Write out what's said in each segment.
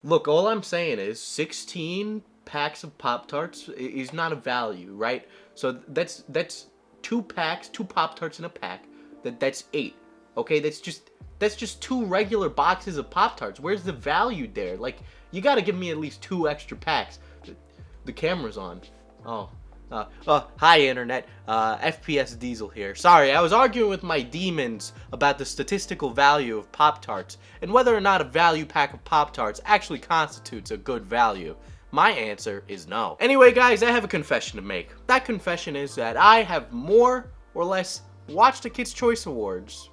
Look, all I'm saying is 16 packs of Pop-tarts is not a value, right? So that's two packs, two Pop-tarts in a pack. That's 8. Okay, that's just two regular boxes of Pop-tarts. Where's the value there? Like, you gotta give me at least 2 extra packs. The camera's on. Oh. Hi internet, FPS Diesel here. Sorry, I was arguing with my demons about the statistical value of Pop-tarts and whether or not a value pack of Pop-tarts actually constitutes a good value. My answer is no. Anyway guys, I have a confession to make. That confession is that I have more or less watched the Kids' Choice Awards,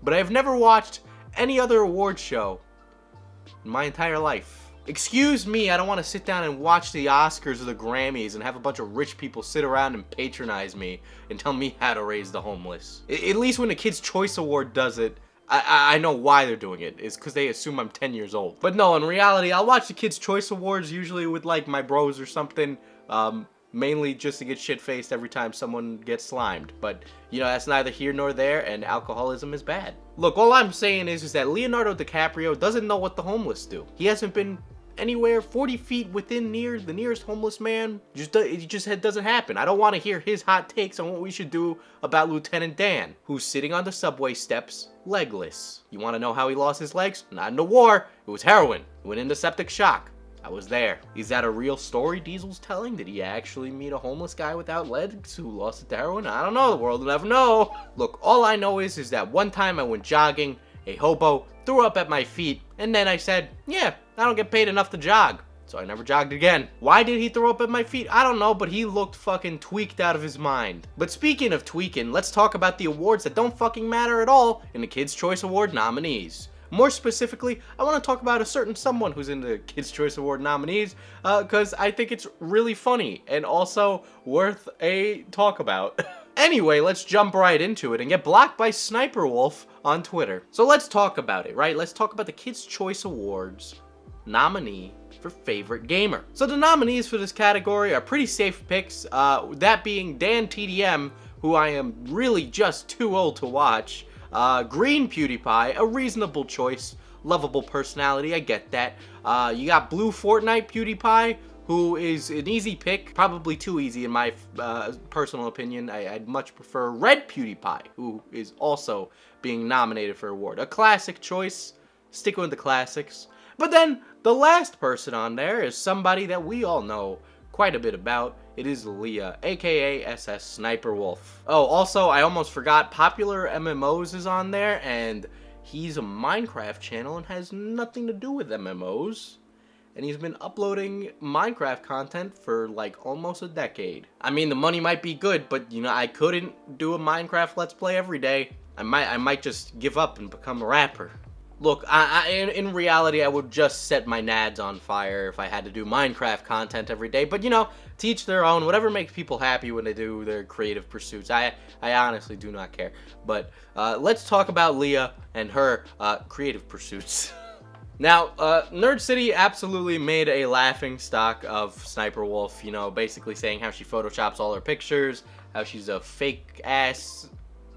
but I have never watched any other award show in my entire life. Excuse me, I don't want to sit down and watch the Oscars or the Grammys and have a bunch of rich people sit around and patronize me and tell me how to raise the homeless. At least when the Kids' Choice Award does it, I know why they're doing it. It's because they assume I'm 10 years old. But no, in reality, I'll watch the Kids' Choice Awards usually with like my bros or something. Mainly just to get shit-faced every time someone gets slimed. But, you know, that's neither here nor there, and alcoholism is bad. Look, all I'm saying is that Leonardo DiCaprio doesn't know what the homeless do. He hasn't been anywhere 40 feet within the nearest homeless man. It just doesn't happen. I don't want to hear his hot takes on what we should do about Lieutenant Dan, who's sitting on the subway steps, legless. You want to know how he lost his legs? Not in the war. It was heroin. He went into septic shock. I was there. Is that a real story Diesel's telling? Did he actually meet a homeless guy without legs who lost it to heroin? I don't know. The world will never know. Look, all I know is that one time I went jogging, a hobo threw up at my feet, and then I said, yeah, I don't get paid enough to jog. So I never jogged again. Why did he throw up at my feet? I don't know, but he looked fucking tweaked out of his mind. But speaking of tweaking, let's talk about the awards that don't fucking matter at all in the Kids' Choice Award nominees. More specifically, I want to talk about a certain someone who's in the Kids' Choice Award nominees, because I think it's really funny and also worth a talk about. Anyway, let's jump right into it and get blocked by SSSniperWolf on Twitter. So let's talk about it, right? Let's talk about the Kids' Choice Awards nominee for Favorite Gamer. So the nominees for this category are pretty safe picks, that being Dan TDM, who I am really just too old to watch, Green PewDiePie, a reasonable choice, lovable personality, I get that. You got Blue Fortnite PewDiePie, who is an easy pick, probably too easy in my personal opinion. I'd much prefer Red PewDiePie, who is also being nominated for an award. A classic choice, sticking with the classics. But then, the last person on there is somebody that we all know quite a bit about. It is Leah, aka SSSniperWolf. Oh, also, I almost forgot, Popular MMOs is on there, and he's a Minecraft channel and has nothing to do with MMOs. And he's been uploading Minecraft content for like almost a decade. I mean, the money might be good, but you know, I couldn't do a Minecraft Let's Play every day. I might just give up and become a rapper. Look, in reality, I would just set my nads on fire if I had to do Minecraft content every day. But, you know, teach their own. Whatever makes people happy when they do their creative pursuits. I honestly do not care. But let's talk about Leah and her creative pursuits. Now, Nerd City absolutely made a laughing stock of SSSniperWolf, you know, basically saying how she photoshops all her pictures, how she's a fake-ass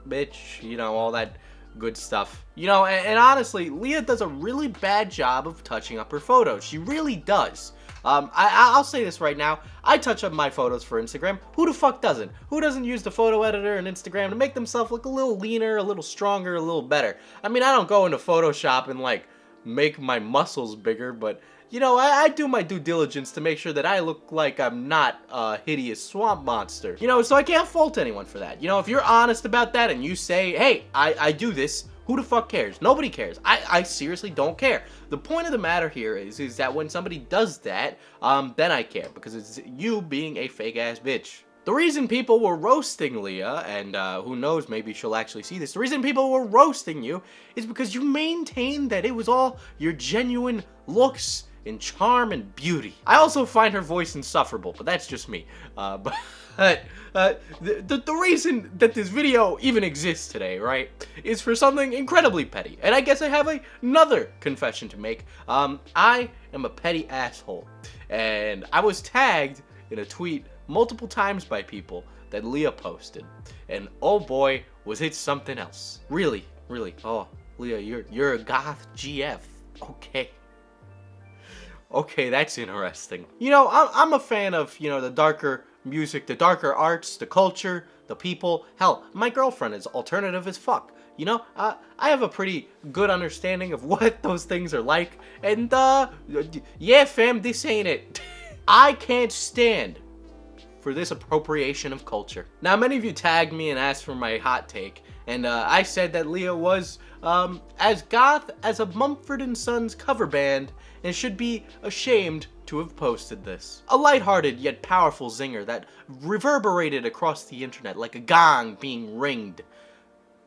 bitch, you know, all that good stuff. You know, and honestly, Leah does a really bad job of touching up her photos. She really does. I'll say this right now. I touch up my photos for Instagram. Who the fuck doesn't? Who doesn't use the photo editor in Instagram to make themselves look a little leaner, a little stronger, a little better? I mean, I don't go into Photoshop and, like, make my muscles bigger, but you know, I do my due diligence to make sure that I look like I'm not a hideous swamp monster. You know, so I can't fault anyone for that. You know, if you're honest about that and you say, hey, I do this, who the fuck cares? Nobody cares. I seriously don't care. The point of the matter here is that when somebody does that, then I care, because it's you being a fake ass bitch. The reason people were roasting Leah, and who knows, maybe she'll actually see this, the reason people were roasting you is because you maintained that it was all your genuine looks and charm and beauty. I also find her voice insufferable, but that's just me. But the reason that this video even exists today, right, is for something incredibly petty. And I guess I have another confession to make. I am a petty asshole. And I was tagged in a tweet multiple times by people that Leah posted. And oh boy, was it something else. Really, really. Oh, Leah, you're a goth GF. Okay. Okay, that's interesting. You know, I'm a fan of, you know, the darker music, the darker arts, the culture, the people. Hell, my girlfriend is alternative as fuck. You know, I have a pretty good understanding of what those things are like. And, yeah, fam, this ain't it. I can't stand for this appropriation of culture. Now, many of you tagged me and asked for my hot take, and I said that Leah was as goth as a Mumford & Sons cover band and should be ashamed to have posted this. A lighthearted yet powerful zinger that reverberated across the internet like a gong being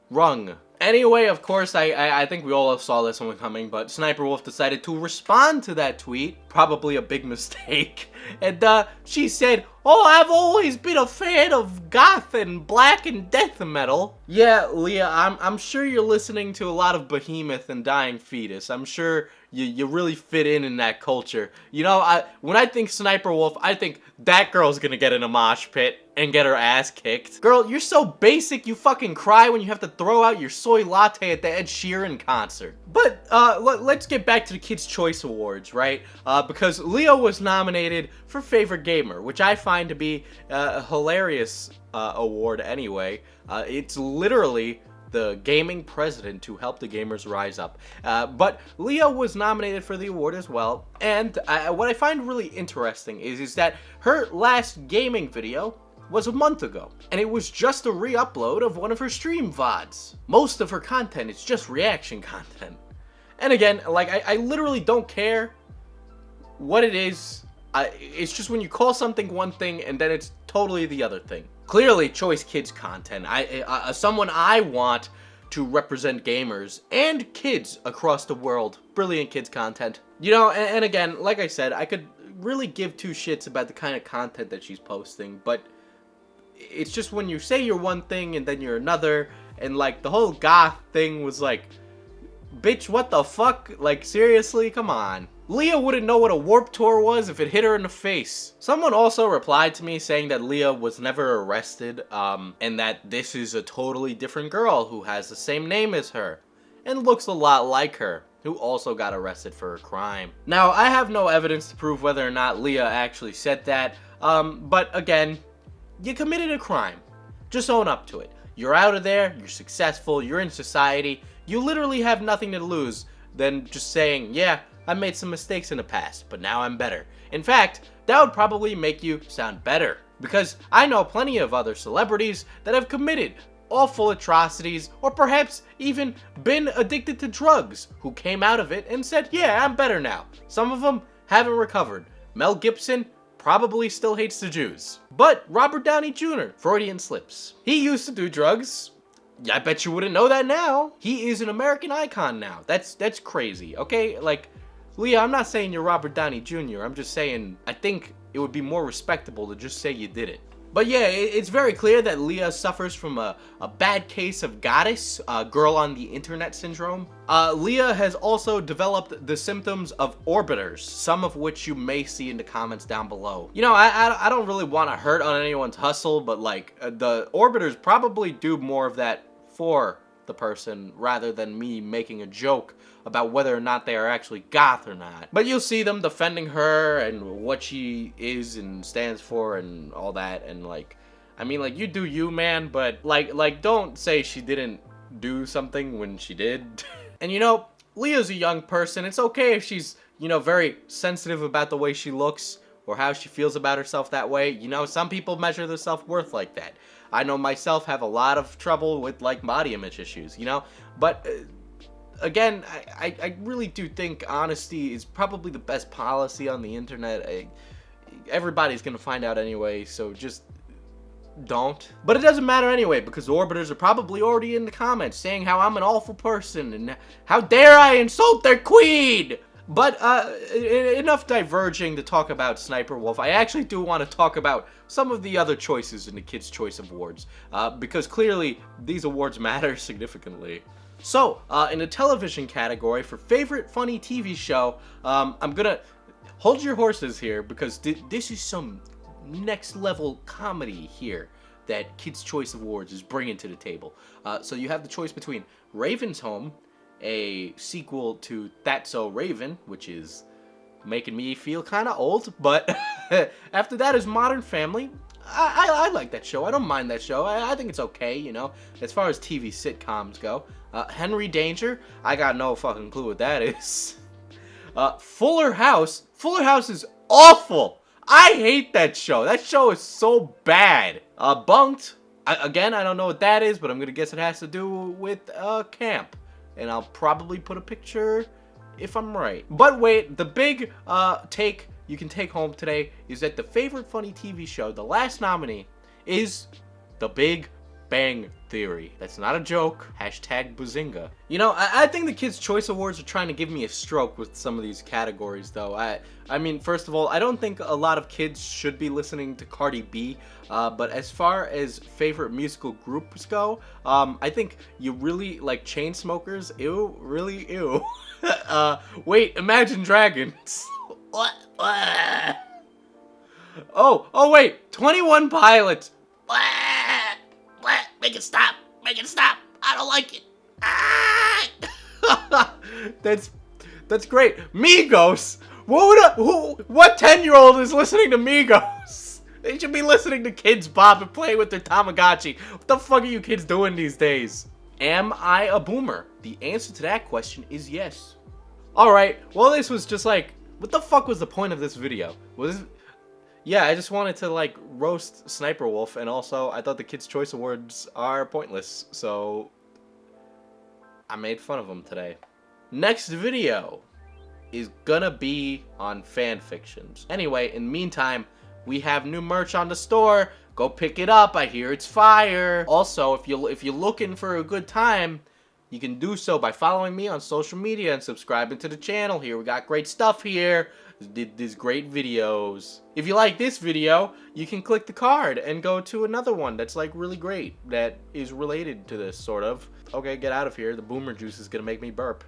rung. Anyway, of course, I think we all saw this one coming, but SSniperWolf decided to respond to that tweet, probably a big mistake, and she said, "Oh, I've always been a fan of goth and black and death metal." Yeah, Leah, I'm sure you're listening to a lot of Behemoth and Dying Fetus. I'm sure you really fit in that culture. You know, when I think SSniperWolf, I think that girl's gonna get in a mosh pit and get her ass kicked. Girl, you're so basic you fucking cry when you have to throw out your soy latte at the Ed Sheeran concert. But let's get back to the Kids' Choice Awards, right? Because Leo was nominated for Favorite Gamer, which I find to be a hilarious award anyway. It's literally the gaming president to help the gamers rise up. But Leo was nominated for the award as well. And what I find really interesting is that her last gaming video was a month ago, and it was just a re-upload of one of her stream VODs. Most of her content is just reaction content. And again, like, I literally don't care what it is. It's just when you call something one thing and then it's totally the other thing. Clearly, Choice Kids content. Someone I want to represent gamers and kids across the world. Brilliant kids content. You know, and again, like I said, I could really give two shits about the kind of content that she's posting, but it's just when you say you're one thing and then you're another, and like the whole goth thing was like, bitch, what the fuck? Like, seriously? Come on. Leah wouldn't know what a Warped Tour was if it hit her in the face. Someone also replied to me saying that Leah was never arrested, and that this is a totally different girl who has the same name as her, and looks a lot like her, who also got arrested for a crime. Now, I have no evidence to prove whether or not Leah actually said that, but again, you committed a crime. Just own up to it. You're out of there, you're successful, you're in society, you literally have nothing to lose than just saying, yeah, I made some mistakes in the past, but now I'm better. In fact, that would probably make you sound better, because I know plenty of other celebrities that have committed awful atrocities, or perhaps even been addicted to drugs, who came out of it and said, yeah, I'm better now. Some of them haven't recovered. Mel Gibson probably still hates the Jews. But Robert Downey Jr., Freudian slips. He used to do drugs. Yeah, I bet you wouldn't know that now. He is an American icon now. That's crazy, okay? Like, Leah, I'm not saying you're Robert Downey Jr. I'm just saying I think it would be more respectable to just say you did it. But yeah, it's very clear that Leah suffers from a bad case of goddess, girl on the internet syndrome. Leah has also developed the symptoms of orbiters, some of which you may see in the comments down below. You know, I don't really want to hurt on anyone's hustle, but like, the orbiters probably do more of that for the person rather than me making a joke about whether or not they are actually goth or not. But you'll see them defending her and what she is and stands for and all that, and like, I mean, like, you do you, man, but like don't say she didn't do something when she did. And you know, Leah's a young person. It's okay if she's, you know, very sensitive about the way she looks or how she feels about herself that way. You know, some people measure their self-worth like that. I know myself have a lot of trouble with, like, body image issues, you know? But, again, I really do think honesty is probably the best policy on the internet. Everybody's gonna find out anyway, so just don't. But it doesn't matter anyway, because the orbiters are probably already in the comments saying how I'm an awful person and how dare I insult their queen! But enough diverging to talk about SSniperWolf. I actually do want to talk about some of the other choices in the Kids' Choice Awards, because clearly these awards matter significantly. So, in the television category for Favorite Funny TV Show, I'm gonna hold your horses here, because this is some next level comedy here that Kids' Choice Awards is bringing to the table. So you have the choice between Raven's Home, a sequel to That's So Raven, which is making me feel kind of old. But after that is Modern Family. I like that show. I don't mind that show. I think it's okay, you know, as far as TV sitcoms go. Henry Danger, I got no fucking clue what that is. Fuller House. Fuller House is awful. I hate that show. That show is so bad. Bunked. Again, I don't know what that is, but I'm gonna guess it has to do with camp. And I'll probably put a picture if I'm right. But wait, the big take you can take home today is that the favorite funny TV show, the last nominee, is The Big Bang Theory. That's not a joke. Hashtag Bazinga. You know, I think the Kids' Choice Awards are trying to give me a stroke with some of these categories, though. I mean, first of all, I don't think a lot of kids should be listening to Cardi B, but as far as favorite musical groups go, I think you really like Chainsmokers. Ew, really ew. Wait, Imagine Dragons. What? Oh wait, 21 Pilots. What? Make it stop. Make it stop. I don't like it. That's great. Migos. What 10-year-old is listening to Migos? They should be listening to Kids Bop and playing with their Tamagotchi. What the fuck are you kids doing these days? Am I a boomer? The answer to that question is yes. Alright, well this was just like, what the fuck was the point of this video? Yeah, I just wanted to like roast Sniper Wolf, and also I thought the Kids' Choice Awards are pointless, so I made fun of them today. Next video is gonna be on fan fictions. Anyway, in the meantime, we have new merch on the store. Go pick it up. I hear it's fire. Also, if you're looking for a good time, you can do so by following me on social media and subscribing to the channel here. We got great stuff here. These great videos. If you like this video, you can click the card and go to another one that's like really great, that is related to this, sort of. Okay, get out of here. The boomer juice is gonna make me burp.